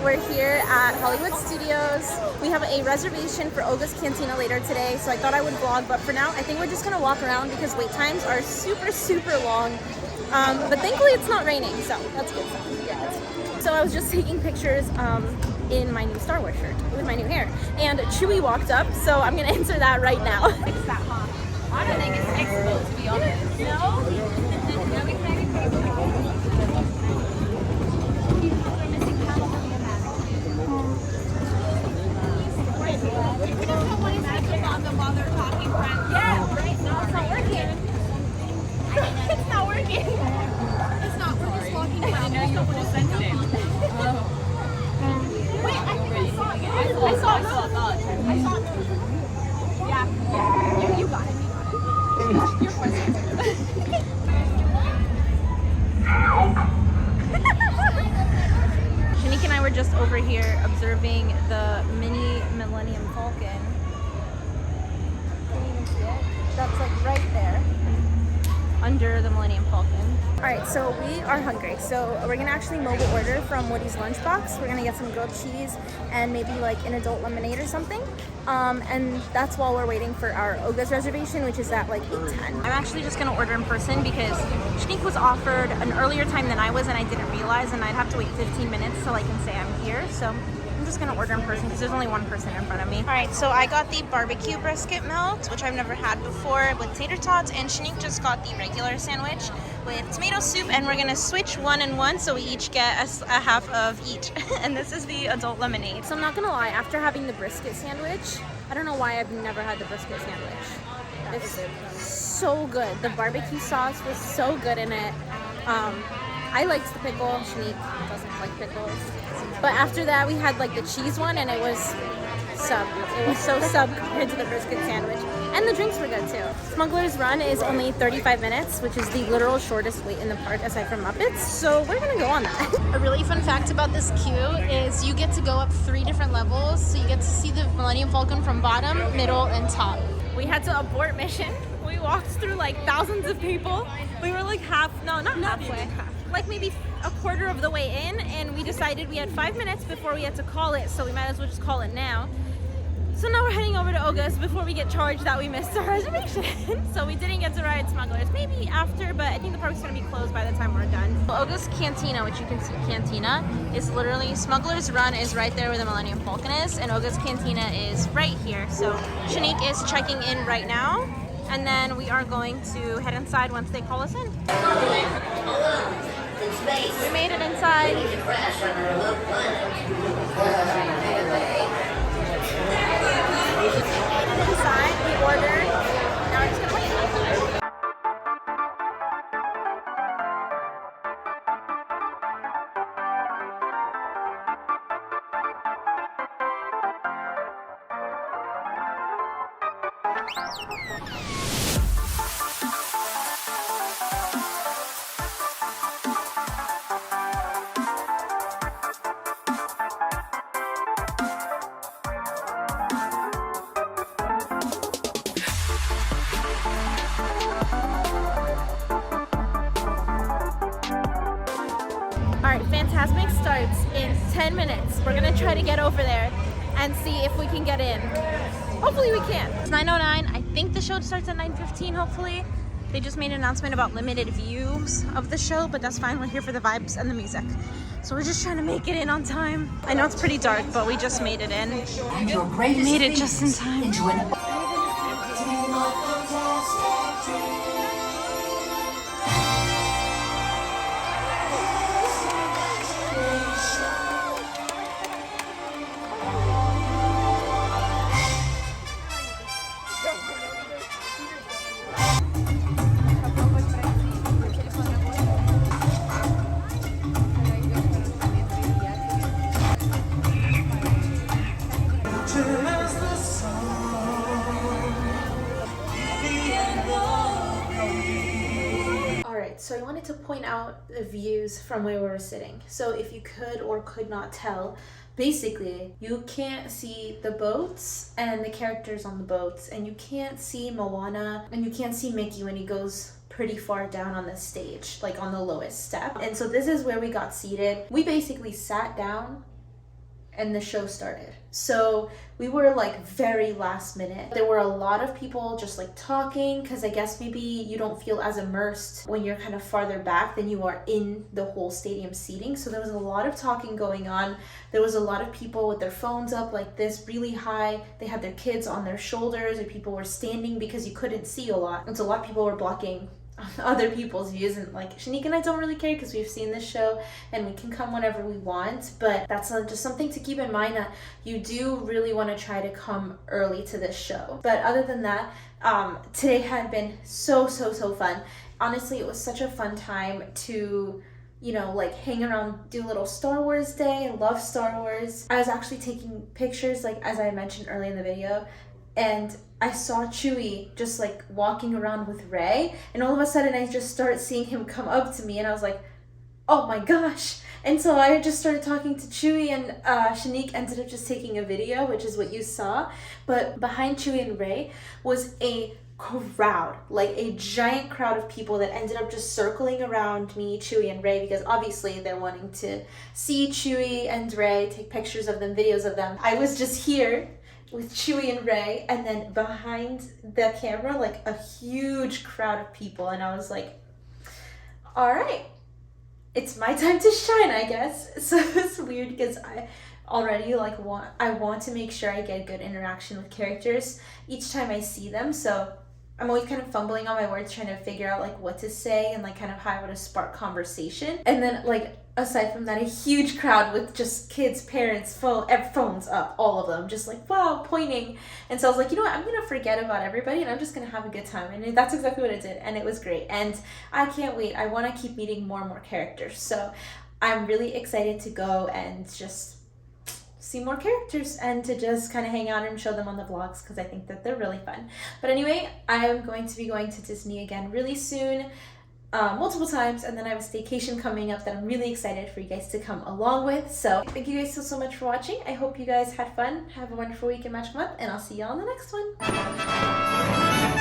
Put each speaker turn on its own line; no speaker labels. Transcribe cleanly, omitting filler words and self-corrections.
we're here at Hollywood Studios. We have a reservation for Olga's Cantina later today, so I thought I would vlog, but for now I think we're just gonna walk around because wait times are super long. But thankfully it's not raining, so that's good stuff. Yeah, so I was just taking pictures in my new Star Wars shirt with my new hair, and Chewie walked up, so I'm gonna answer that right now.
Fix that, huh? I don't think it's fixable, to be honest. No? Yeah, right? No, it's not working. It's not working. It's not. We're just walking around. I know you're more sensitive. Wait, I think I saw it. I saw it. Yeah. You got it. You're more sensitive.
Shanique and I were just over here observing the mini Millennium Falcon. Can you even see it? That's like right there under the Millennium Falcon. Alright, so we are hungry. So we're gonna actually mobile order from Woody's lunchbox. We're gonna get some grilled cheese and maybe like an adult lemonade or something. And that's while we're waiting for our Olga's reservation, which is at like 8:10. I'm actually just gonna order in person because Shanique was offered an earlier time than I was and I didn't realize, and I'd have to wait 15 minutes till I can say I'm here. So I'm just gonna order in person because there's only one person in front of me. All right, so I got the barbecue brisket melt, which I've never had before, with tater tots, and Shanique just got the regular sandwich with tomato soup, and we're gonna switch 1 and 1 so we each get a half of each. And this is the adult lemonade. So I'm not gonna lie, after having the brisket sandwich, I don't know why I've never had the brisket sandwich. It's so good. The barbecue sauce was so good in it. I liked the pickle. Shanique doesn't like pickles. But after that, we had like the cheese one, and it was sub. It was so sub compared to the brisket sandwich. And the drinks were good too. Smuggler's Run is only 35 minutes, which is the literal shortest wait in the park aside from Muppets. So we're gonna go on that. A really fun fact about this queue is you get to go up 3 different levels. So you get to see the Millennium Falcon from bottom, middle, and top. We had to abort mission. We walked through like thousands of people. We were like not halfway. Like maybe a quarter of the way in, and we decided we had 5 minutes before we had to call it, so we might as well just call it now. So now we're heading over to Olga's before we get charged that we missed our reservation. So we didn't get to ride Smugglers. Maybe after, but I think the park's gonna be closed by the time we're done. Olga's Cantina, which you can see Cantina, is literally, Smuggler's Run is right there where the Millennium Falcon is, and Olga's Cantina is right here. So Shanique is checking in right now, and then we are going to head inside once they call us in. We made it inside. Inside, we ordered. Now we're just gonna wait. Alright, Fantasmic starts in 10 minutes. We're gonna try to get over there and see if we can get in. Hopefully we can. It's 9:09. I think the show starts at 9:15, hopefully. They just made an announcement about limited views of the show, but that's fine. We're here for the vibes and the music. So we're just trying to make it in on time. I know it's pretty dark, but we just made it in. We made it just in time. So I wanted to point out the views from where we were sitting. So if you could or could not tell, basically you can't see the boats and the characters on the boats, and you can't see Moana, and you can't see Mickey when he goes pretty far down on the stage, like on the lowest step. And so this is where we got seated. We basically sat down and the show started. So we were like very last minute. There were a lot of people just like talking, because I guess maybe you don't feel as immersed when you're kind of farther back than you are in the whole stadium seating. So there was a lot of talking going on. There was a lot of people with their phones up like this really high. They had their kids on their shoulders, or people were standing because you couldn't see a lot. And so a lot of people were blocking other people's views, and like Shanique and I don't really care because we've seen this show and we can come whenever we want. But that's just something to keep in mind, that you do really want to try to come early to this show. But other than that, today had been so fun. Honestly, it was such a fun time to, you know, like hang around, do a little Star Wars day. I love Star Wars. I was actually taking pictures, like as I mentioned earlier in the video, and I saw Chewie just like walking around with Rey, and all of a sudden I just started seeing him come up to me, and I was like, oh my gosh. And so I just started talking to Chewie, and Shanique ended up just taking a video, which is what you saw. But behind Chewie and Rey was a crowd, like a giant crowd of people that ended up just circling around me, Chewie and Rey, because obviously they're wanting to see Chewie and Rey, take pictures of them, videos of them. I was just here with Chewie and Rey, and then behind the camera, like a huge crowd of people, and I was like, all right, it's my time to shine, I guess. So it's weird because I already like want to make sure I get good interaction with characters each time I see them. So I'm always kind of fumbling on my words, trying to figure out like what to say and like kind of how I want to spark conversation. And then like aside from that, a huge crowd with just kids, parents, phones up, all of them, just like wow, pointing. And so I was like, you know what, I'm gonna forget about everybody and I'm just gonna have a good time. And that's exactly what it did, and it was great. And I can't wait. I want to keep meeting more and more characters. So I'm really excited to go and just see more characters and to just kind of hang out and show them on the vlogs, because I think that they're really fun. But anyway, I'm going to be going to Disney again really soon, multiple times, and then I have a staycation coming up that I'm really excited for you guys to come along with. So thank you guys so much for watching. I hope you guys had fun. Have a wonderful week in Magic Month, and I'll see you all in the next one.